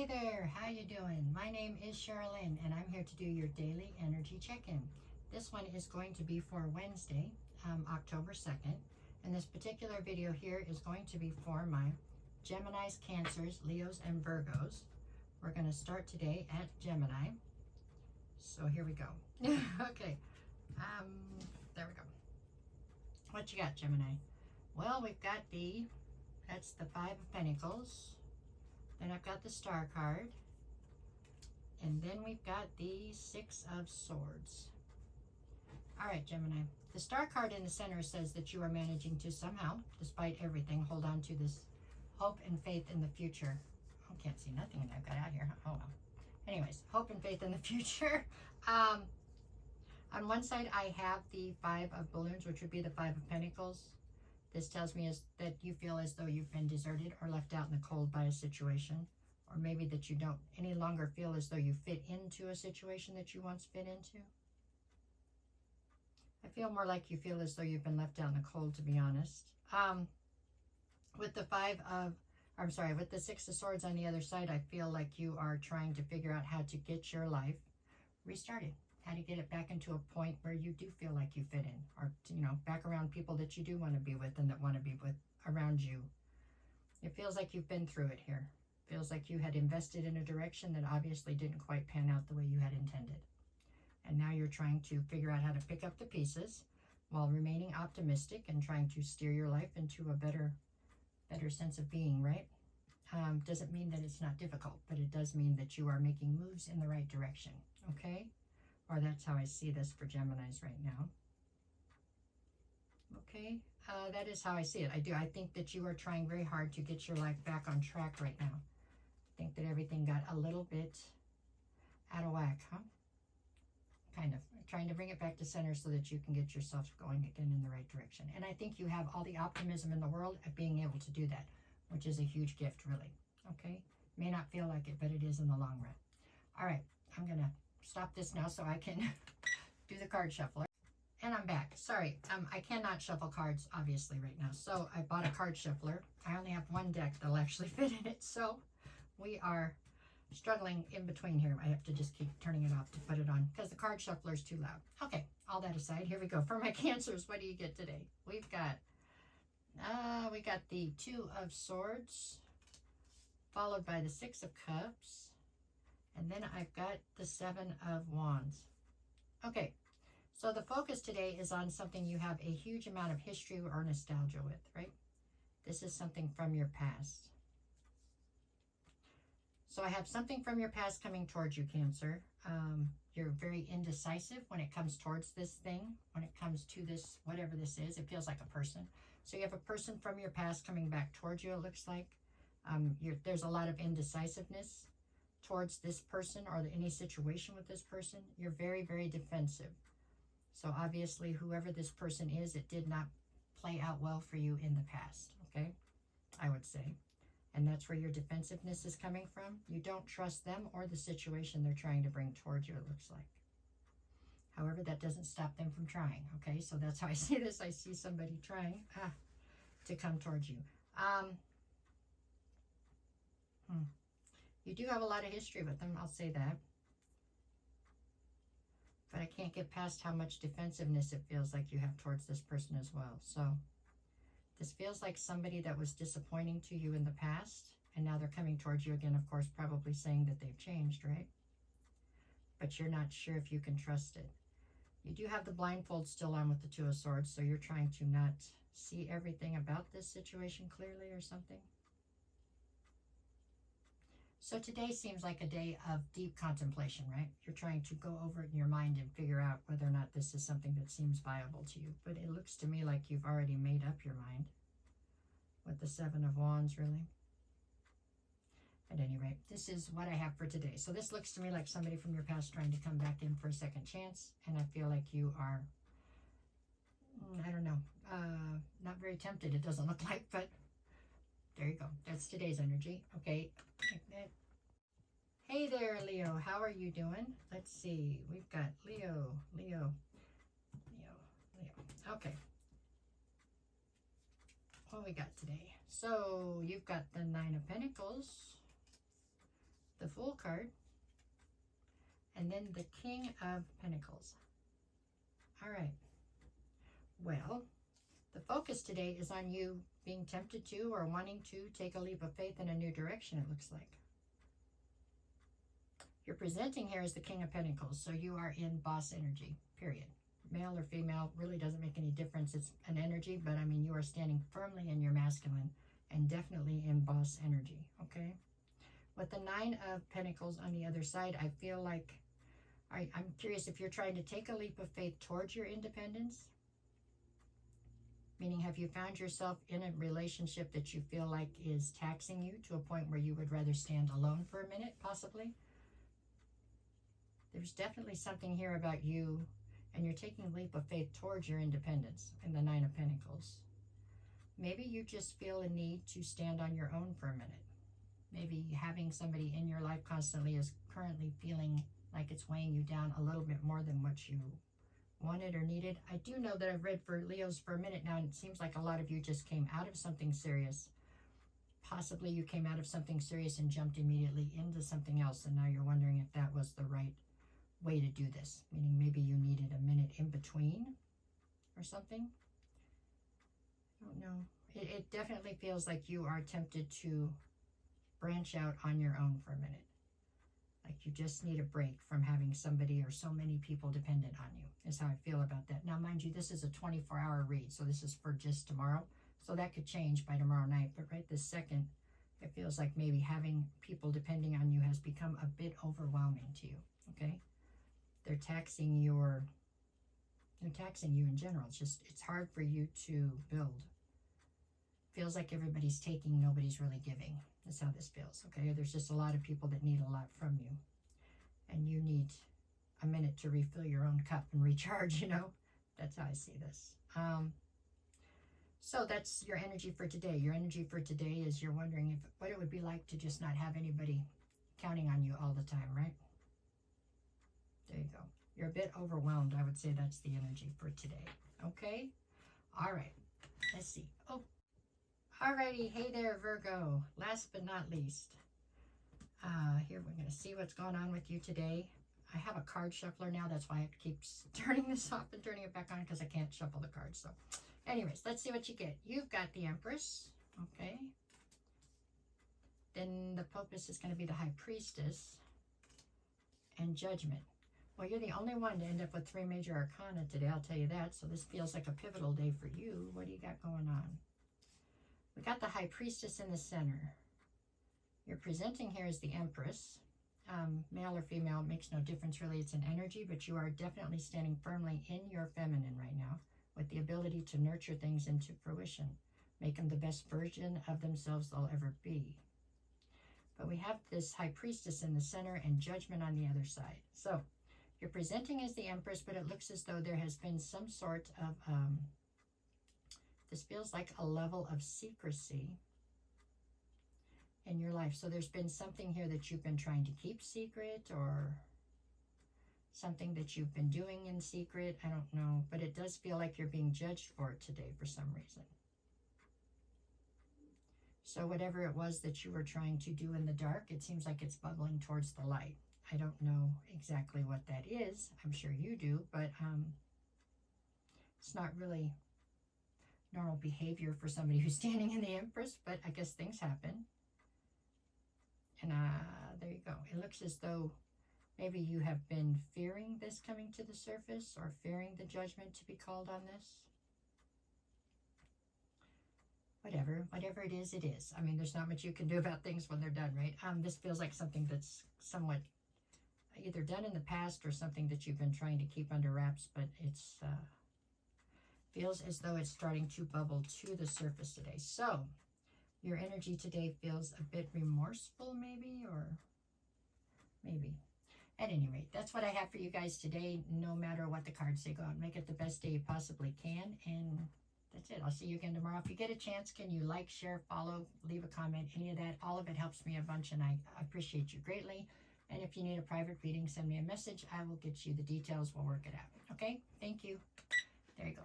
Hey there, how you doing? My name is Sherilyn and I'm here to do your daily energy check-in. This one is going to be for Wednesday, October 2nd. And this particular video here is going to be for my Geminis, Cancers, Leos, and Virgos. We're going to start today at Gemini. So here we go. Okay, there we go. What you got, Gemini? Well, we've got that's the Five of Pentacles. Then I've got the Star card. And then we've got the Six of Swords. All right, Gemini. The Star card in the center says that you are managing to somehow, despite everything, hold on to this hope and faith in the future. I can't see nothing I've got out here. Oh, well. Anyways, hope and faith in the future. On one side, I have the Five of Balloons, which would be the Five of Pentacles. This tells me that you feel as though you've been deserted or left out in the cold by a situation, or maybe that you don't any longer feel as though you fit into a situation that you once fit into. I feel more like you feel as though you've been left out in the cold, to be honest. With the Six of Swords on the other side, I feel like you are trying to figure out how to get your life restarted. How to get it back into a point where you do feel like you fit in, or, back around people that you do want to be with and that want to be with around you. It feels like you've been through it here. Feels like you had invested in a direction that obviously didn't quite pan out the way you had intended. And now you're trying to figure out how to pick up the pieces while remaining optimistic and trying to steer your life into a better sense of being, right? Doesn't mean that it's not difficult, but it does mean that you are making moves in the right direction, okay? Or that's how I see this for Geminis right now. Okay, that is how I see it. I think that you are trying very hard to get your life back on track right now. I think that everything got a little bit out of whack, huh? Kind of trying to bring it back to center so that you can get yourself going again in the right direction. And I think you have all the optimism in the world of being able to do that, which is a huge gift, really. Okay, may not feel like it, but it is in the long run. All right, I'm gonna stop this now so I can do the card shuffler. And I'm back. Sorry, I cannot shuffle cards obviously right now, so I bought a card shuffler. I only have one deck that'll actually fit in it, so we are struggling in between here. I have to just keep turning it off to put it on because the card shuffler is too loud. Okay, all that aside, here we go. For my Cancers, what do you get today? We've got the Two of Swords, followed by the Six of Cups, and then I've got the Seven of Wands. Okay, so the focus today is on something you have a huge amount of history or nostalgia with, right? This is something from your past. So I have something from your past coming towards you, Cancer. You're very indecisive when it comes towards this thing, when it comes to this, whatever this is. It feels like a person. So you have a person from your past coming back towards you, it looks like. There's a lot of indecisiveness towards this person or any situation with this person. You're very, very defensive. So obviously, whoever this person is, it did not play out well for you in the past, okay? I would say. And that's where your defensiveness is coming from. You don't trust them or the situation they're trying to bring towards you, it looks like. However, that doesn't stop them from trying, okay? So that's how I see this. I see somebody trying to come towards you. You do have a lot of history with them, I'll say that. But I can't get past how much defensiveness it feels like you have towards this person as well. So this feels like somebody that was disappointing to you in the past, and now they're coming towards you again, of course, probably saying that they've changed, right? But you're not sure if you can trust it. You do have the blindfold still on with the Two of Swords, so you're trying to not see everything about this situation clearly or something. So today seems like a day of deep contemplation, right? You're trying to go over it in your mind and figure out whether or not this is something that seems viable to you. But it looks to me like you've already made up your mind with the Seven of Wands, really. At any rate, this is what I have for today. So this looks to me like somebody from your past trying to come back in for a second chance. And I feel like you are, I don't know, not very tempted, it doesn't look like, but there you go. That's today's energy. Okay. Hey there, Leo. How are you doing? Let's see. We've got Leo. Okay. What we got today? So you've got the Nine of Pentacles, card. And then the King of Pentacles. All right. Well, the focus today is on you being tempted to or wanting to take a leap of faith in a new direction, it looks like. You're presenting here as the King of Pentacles, so you are in boss energy, period. Male or female really doesn't make any difference. It's an energy, but I mean, you are standing firmly in your masculine and definitely in boss energy, okay? With the Nine of Pentacles on the other side, I feel like, I'm curious if you're trying to take a leap of faith towards your independence. Meaning, have you found yourself in a relationship that you feel like is taxing you to a point where you would rather stand alone for a minute, possibly? There's definitely something here about you, and you're taking a leap of faith towards your independence in the Nine of Pentacles. Maybe you just feel a need to stand on your own for a minute. Maybe having somebody in your life constantly is currently feeling like it's weighing you down a little bit more than what you wanted or needed. I do know that I've read for Leos for a minute now, and it seems like a lot of you just came out of something serious. Possibly you came out of something serious and jumped immediately into something else, and now you're wondering if that was the right way to do this. Meaning maybe you needed a minute in between or something. I don't know. It definitely feels like you are tempted to branch out on your own for a minute. Like you just need a break from having somebody or so many people dependent on you, is how I feel about that. Now, mind you, this is a 24-hour read, so this is for just tomorrow. So that could change by tomorrow night. But right this second, it feels like maybe having people depending on you has become a bit overwhelming to you, okay? They're taxing you in general. It's hard for you to build. Feels like everybody's taking, nobody's really giving. That's how this feels, okay? There's just a lot of people that need a lot from you. And you need a minute to refill your own cup and recharge, you know? That's how I see this. So that's your energy for today. Your energy for today is you're wondering what it would be like to just not have anybody counting on you all the time, right? There you go. You're a bit overwhelmed. I would say that's the energy for today. Okay? All right. Let's see. Oh, alrighty. Hey there, Virgo. Last but not least. Here, we're going to see what's going on with you today. I have a card shuffler now. That's why I keep turning this off and turning it back on because I can't shuffle the cards. So, anyways, let's see what you get. You've got the Empress. Okay. Then the Popess is going to be the High Priestess. And Judgment. Well, you're the only one to end up with 3 major arcana today, I'll tell you that. So this feels like a pivotal day for you. What do you got going on? We got the High Priestess in the center. You're presenting here as the Empress. Male or female, makes no difference really. It's an energy, but you are definitely standing firmly in your feminine right now with the ability to nurture things into fruition. Make them the best version of themselves they'll ever be. But we have this High Priestess in the center and Judgment on the other side. So you're presenting as the Empress, but it looks as though there has been some sort of, this feels like a level of secrecy in your life. So there's been something here that you've been trying to keep secret, or something that you've been doing in secret. I don't know, but it does feel like you're being judged for it today for some reason. So whatever it was that you were trying to do in the dark, it seems like it's bubbling towards the light. I don't know exactly what that is. I'm sure you do, but it's not really normal behavior for somebody who's standing in the Empress, but I guess things happen. And there you go. It looks as though maybe you have been fearing this coming to the surface, or fearing the judgment to be called on this. Whatever it is, it is. I mean, there's not much you can do about things when they're done, right? This feels like something that's somewhat either done in the past or something that you've been trying to keep under wraps, but it's feels as though it's starting to bubble to the surface today. So your energy today feels a bit remorseful, maybe, or maybe. At any rate, that's what I have for you guys today. No matter what the cards say, go out and make it the best day you possibly can. And that's it. I'll see you again tomorrow. If you get a chance, can you like, share, follow, leave a comment, any of that? All of it helps me a bunch, and I appreciate you greatly. And if you need a private reading, send me a message. I will get you the details. We'll work it out. Okay? Thank you. There you go.